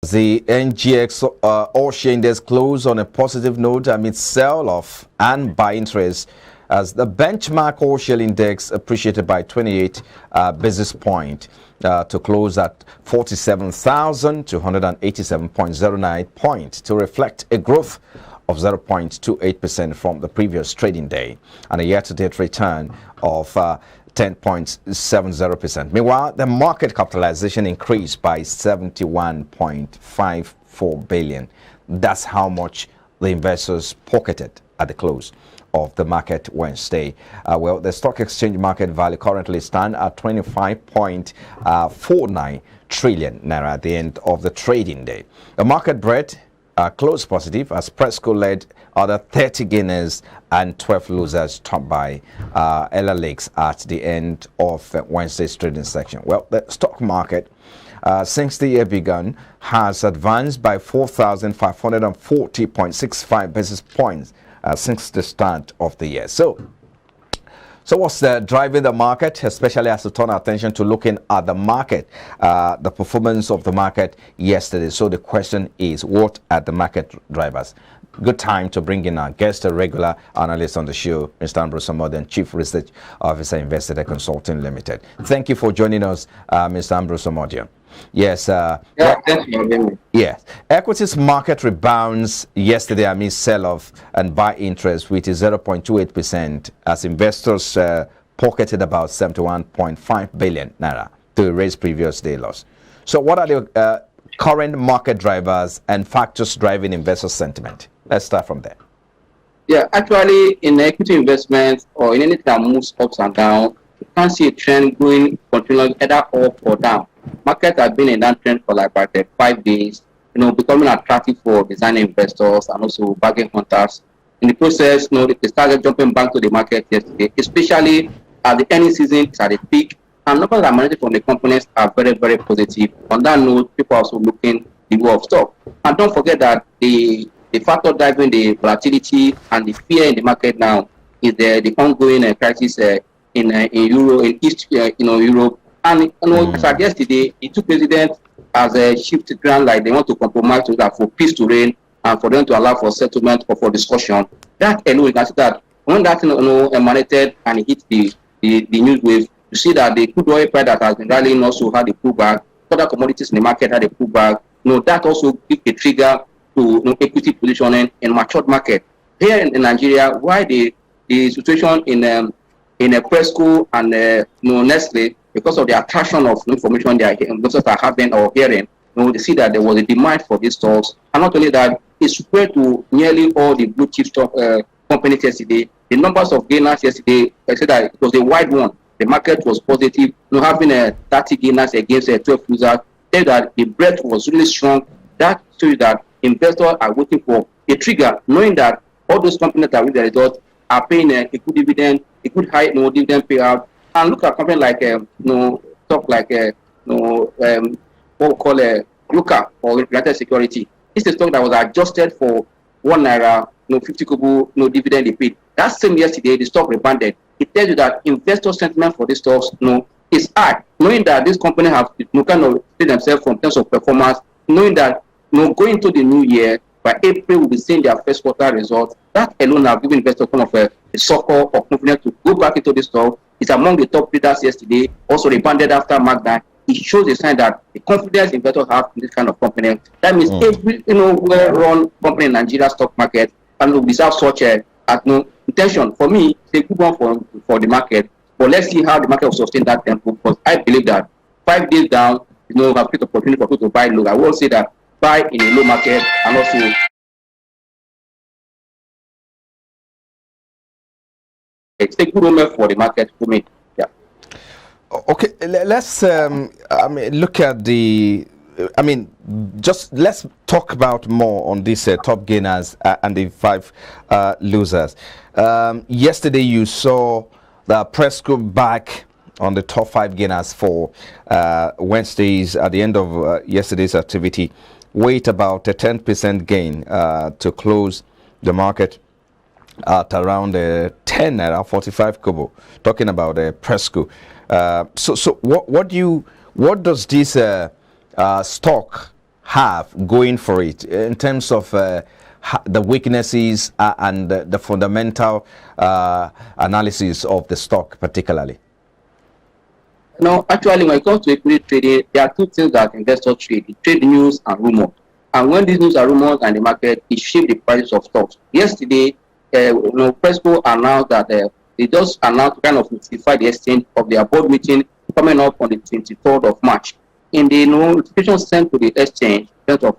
The NGX all-share index closed on a positive note amid sell-off and buy interest as the benchmark all-share index appreciated by 28 basis points to close at 47,287.09 points to reflect a growth of 0.28% from the previous trading day and a year-to-date return of 10.70%. Meanwhile, the market capitalization increased by 71.54 billion. That's how much the investors pocketed at the close of the market Wednesday. Well, the stock exchange market value currently stands at 25.49 trillion naira at the end of the trading day. The market breadth closed positive as Presco led other 30 gainers and 12 losers, topped by Ella Lakes at the end of Wednesday's trading section. Well, the stock market since the year began has advanced by 4,540.65 basis points since the start of the year. So what's driving the market, especially as we turn our attention to looking at the market, the performance of the market yesterday? So the question is, what are the market drivers? Good time to bring in our guest, a regular analyst on the show, Mr. Ambrose Omodian, Chief Research Officer, Investor Consulting Limited. Thank you for joining us, Mr. Ambrose Omodian. Yes. Thank you. Yes. Equities market rebounds yesterday amid sell-off and buy interest, which is 0.28%, as investors pocketed about 71.5 billion naira to erase previous day loss. So what are the current market drivers and factors driving investor sentiment? Let's start from there. Yeah, actually, in equity investments or in anything that moves ups and down, you can't see a trend going continually either up or down. Markets have been in that trend for like about 5 days, becoming attractive for designer investors and also bargain hunters. In the process, they started jumping back to the market yesterday, especially at the earnings season is at a peak, and numbers that emanated from the companies are very, very positive. On that note, people are also looking the way of stock. And don't forget that the factor driving the volatility and the fear in the market now is the ongoing crisis in East Europe. And as of yesterday, the two presidents as a shift ground, like they want to compromise so that for peace to reign and for them to allow for settlement or for discussion. That alone, you can see that when that emanated and it hit the news wave, you see that the crude oil price that has been rallying also had a pullback. Other commodities in the market had a pullback. That also gives a trigger to equity positioning in matured market. Here in Nigeria, why the situation in a Presco and Nestle, because of the attraction of information their investors are having or hearing, they see that there was a demand for these stocks. And not only that, it spread to nearly all the blue chip stock companies yesterday. The numbers of gainers yesterday, I said that it was a wide one. The market was positive, having 30 gainers against 12 losers. Tell that the breadth was really strong. That shows that investors are waiting for a trigger, knowing that all those companies that with the result are paying a good dividend, a good high dividend payout. And look at companies like stock like what we call Yuka or United Security. It's a stock that was adjusted for 1 naira, 50 kobo, dividend they paid. That same yesterday, the stock rebounded. It tells you that investor sentiment for these stocks, is high. Knowing that this company have kind of paid themselves from terms of performance, knowing that going into the new year, by April we'll be seeing their first quarter results. That alone have given investors kind of a succor or confidence to go back into the stock. It's among the top leaders yesterday, also rebounded after Magna. It shows a sign that the confidence investors have in this kind of company. That means every well-run company in Nigeria stock market and will deserve such a intention. For me, it's a good one for the market. But let's see how the market will sustain that tempo, because I believe that 5 days down, have great opportunity for people to buy low. I will say that buy in a low market and also it's a good moment for the market for me. Yeah. Okay, let's look at let's talk about more on these top gainers and the 5 losers. Yesterday you saw the Presco back on the top 5 gainers for Wednesdays at the end of yesterday's activity. Wait about a 10% gain to close the market at around 10 naira 45 kobo. Talking about Presco. So what does this stock have going for it in terms of the weaknesses and the fundamental analysis of the stock particularly? No, actually, when it comes to equity trading, there are two things that investors trade: trade news and rumors. And when these news are rumors and the market, it shapes the price of stocks. Yesterday, Presco announced that they just announced kind of notify the exchange of their board meeting coming up on the 23rd of March. In the notification sent to the exchange, in terms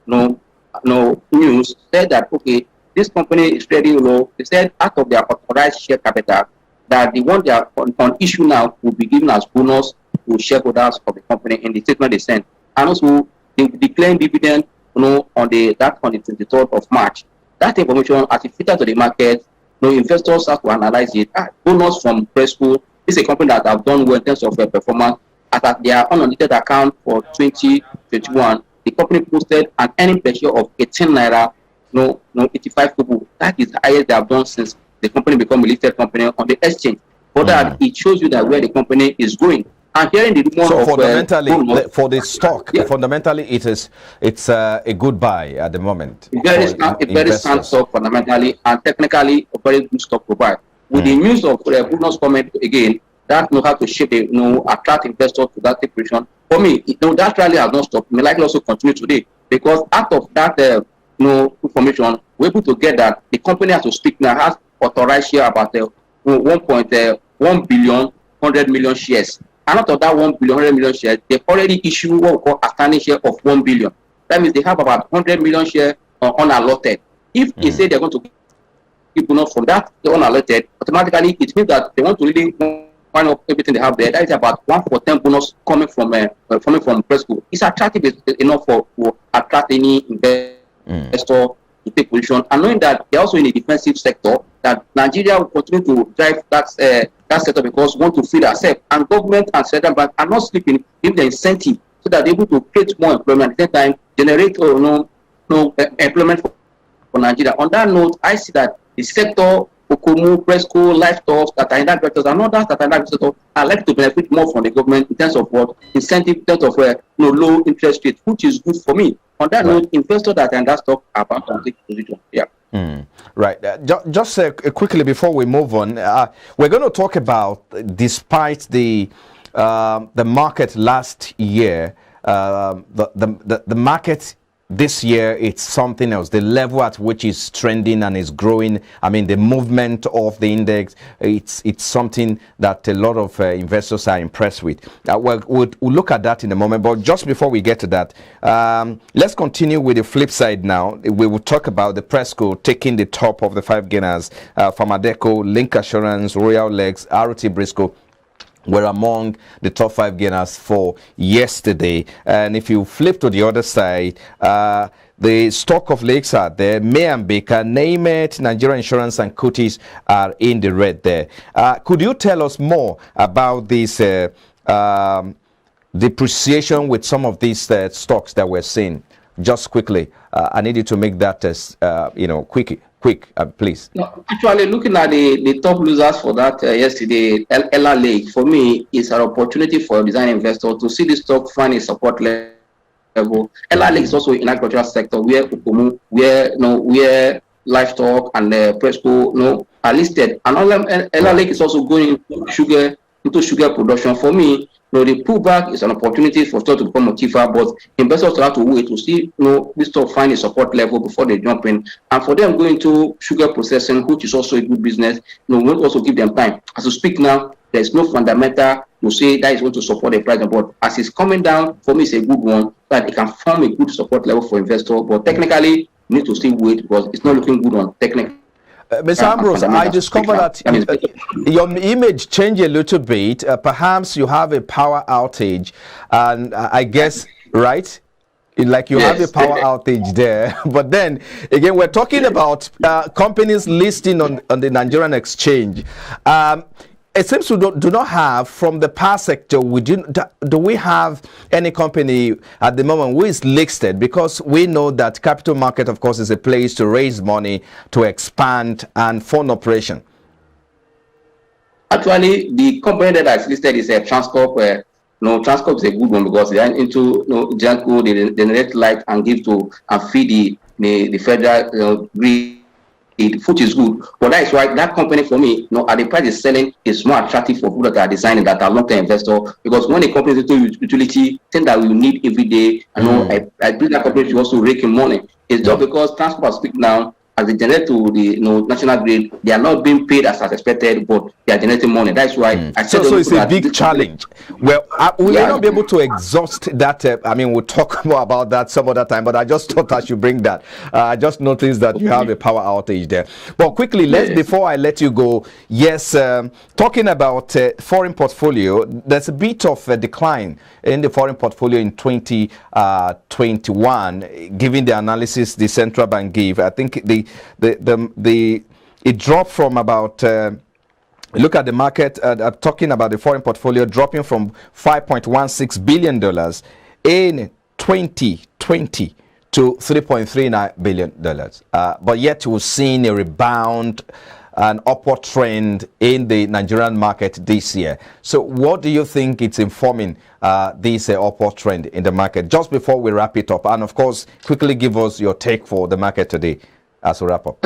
of news, said that okay, this company is ready. They said out of their authorized share capital, that the one they are on issue now will be given as bonus to shareholders of the company in the statement they sent. And also, they declaring dividend, on the 23rd of March. That information, as it filtered to the market, investors have to analyze it. Bonus from Presco is a company that have done well in terms of performance. As at their unaudited account for 2021, the company posted an earning per share of 18 naira, 85 kobo. That is the highest they have done since the company become a listed company on the exchange. For that, it shows you that where the company is going. And hearing the rumor so of fundamentally, for the stock, fundamentally, it's a good buy at the moment. Very sound stock fundamentally, and technically a very good stock to buy. With the news of bonus comment again, that know how to shape attract investors to that situation. For me, that rally has not stopped. May likely also continue today, because out of that information, we're able to get that the company has to speak now, has authorized share about 1.1 billion 100 million shares. And out of that 1 billion 100 million shares, they've already issued what we call a standing share of 1 billion. That means they have about 100 million shares unallotted. If they say they're going to give bonus from that unallotted, automatically it means that they want to really find up everything they have there. That is about 1 for 10 bonus coming from Presco. It's attractive enough to attract any investor to take position, and knowing that they're also in a defensive sector, that Nigeria will continue to drive that sector because we want to feed ourselves, and government and central bank are not sleeping, give the incentive so that they're able to create more employment, at the same time generate employment for Nigeria. On that note, I see that the sector, Okomu, Presco, Livestock, that are in that sector, and others that are in that sector are likely to benefit more from the government in terms of what incentive, in terms of low interest rate, which is good for me. On that note, investors that are in that stock are about to take position. Yeah. Right. Just quickly before we move on, we're going to talk about, despite the market last year, the market this year, it's something else. The level at which it's trending and is growing, I mean, the movement of the index, it's something that a lot of investors are impressed with. We'll look at that in a moment, but just before we get to that, let's continue with the flip side now. We will talk about the Presco taking the top of the 5 gainers, Farmadeco, Link Assurance, Royal Legs, RT Briscoe were among the top 5 gainers for yesterday. And if you flip to the other side, the stock of lakes are there. May and Baker, Name It, Nigeria Insurance and Cuties are in the red there. Could you tell us more about this depreciation with some of these stocks that we're seeing? Just quickly, I need you to make that quick, please. No, actually, looking at the top losers for that yesterday, Ella Lake, for me, is an opportunity for a design investor to see this stock find a support level. Ella Lake is also in agricultural sector where Ukomu, where Livestock and Presco are listed. And Ella Lake is also going into sugar production. For me, the pullback is an opportunity for stock to become cheaper, but investors have to wait to see this stock find a support level before they jump in. And for them going to sugar processing, which is also a good business, we will also give them time. As we speak now, there is no fundamental to say that is going to support the price, but as it's coming down, for me, it's a good one that it can form a good support level for investors. But technically, you need to still wait because it's not looking good on technical. Mr. Ambrose, I discovered that your image changed a little bit. Perhaps you have a power outage, and I guess, right? Like you have a power outage there. But then, again, we're talking about companies listing on the Nigerian exchange. It seems we do not have, from the power sector, do we have any company at the moment who is listed? Because we know that capital market, of course, is a place to raise money, to expand and fund operation. Actually, the company that is listed is a Transcorp Transcorp is a good one because they are into Janko, they generate light and give to and feed the federal grid, which is good. But that is why that company for me, at the price is selling is more attractive for people that are designing that are long-term investor. Because when a company is into utility, thing that we need every day, I believe that company should also rake in money. It's just because Transcorp speak now, as they generate to the national grid, they are not being paid as expected, but they are generating money. That's why I said so it's a big challenge. Well, we may not be able to exhaust that. We'll talk more about that some other time, but I just thought I should bring that. I just noticed that you have a power outage there. But quickly, before I let you go, talking about foreign portfolio, there's a bit of a decline in the foreign portfolio in 2021, given the analysis the central bank gave. I think it dropped from about look at the market. I'm talking about the foreign portfolio dropping from $5.16 billion in 2020 to $3.39 billion. But yet we're seeing a rebound, an upward trend in the Nigerian market this year. So what do you think it's informing this upward trend in the market? Just before we wrap it up, and of course, quickly give us your take for the market today as we wrap up.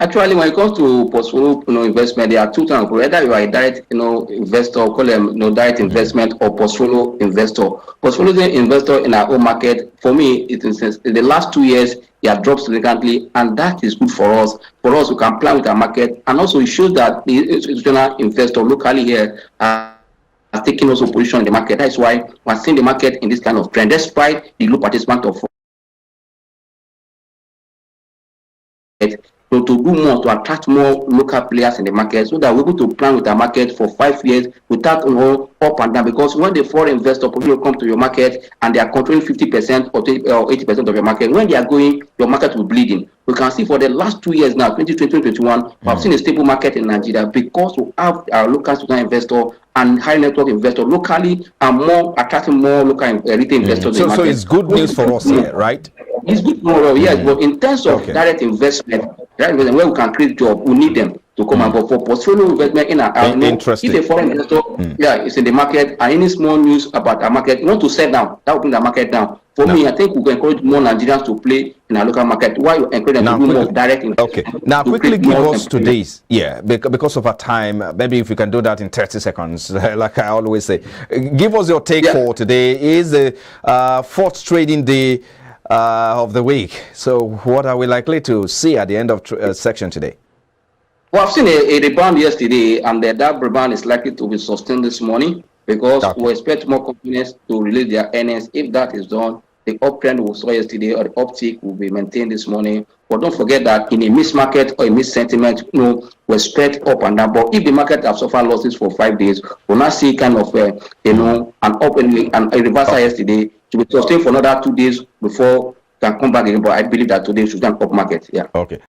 Actually, when it comes to portfolio investment, there are two types. Whether you are a direct investor, call them direct investment, or portfolio investor. Portfolio investor in our own market, for me, in the last 2 years, they have dropped significantly, and that is good for us. For us, we can plan with our market, and also it shows that the institutional investor locally here are taking also position in the market. That's why we're seeing the market in this kind of trend, despite the low participant of to do more, to attract more local players in the market, so that we're able to plan with our market for 5 years without up and down. Because when the foreign investor people come to your market and they are controlling 50% or 80% of your market, when they are going, your market will be bleeding. We can see for the last 2 years now, 2020, 2021, we have seen a stable market in Nigeria because we have our local student investor and high network investor locally and more attracting more local retail investors. So it's good news for us here, right? It's good more, yes, but in terms of direct investment, where we can create jobs, we need them to come and go for portfolio investment in our if a foreign investor is in the market and any small news about our market, you want to sell down, that will bring the market down. For me, I think we can encourage more Nigerians to play in our local market. Why you encourage them to do more direct investment? Okay. Now, quickly give us today's, because of our time, maybe if you can do that in 30 seconds, like I always say. Give us your take for today. Is the fourth trading day of the week. So what are we likely to see at the end of section today? Well, I've seen a rebound yesterday, and that rebound is likely to be sustained this morning because we expect more companies to release their earnings. If that is done, the uptrend we saw yesterday or the uptick will be maintained this morning. But don't forget that in a mixed market or a mixed sentiment, we expect up and down. But if the market have suffered losses for 5 days, we'll not see kind of an up and a reversal yesterday to be sustained for another 2 days before can come back again. But I believe that today should be an up market. Yeah. Okay.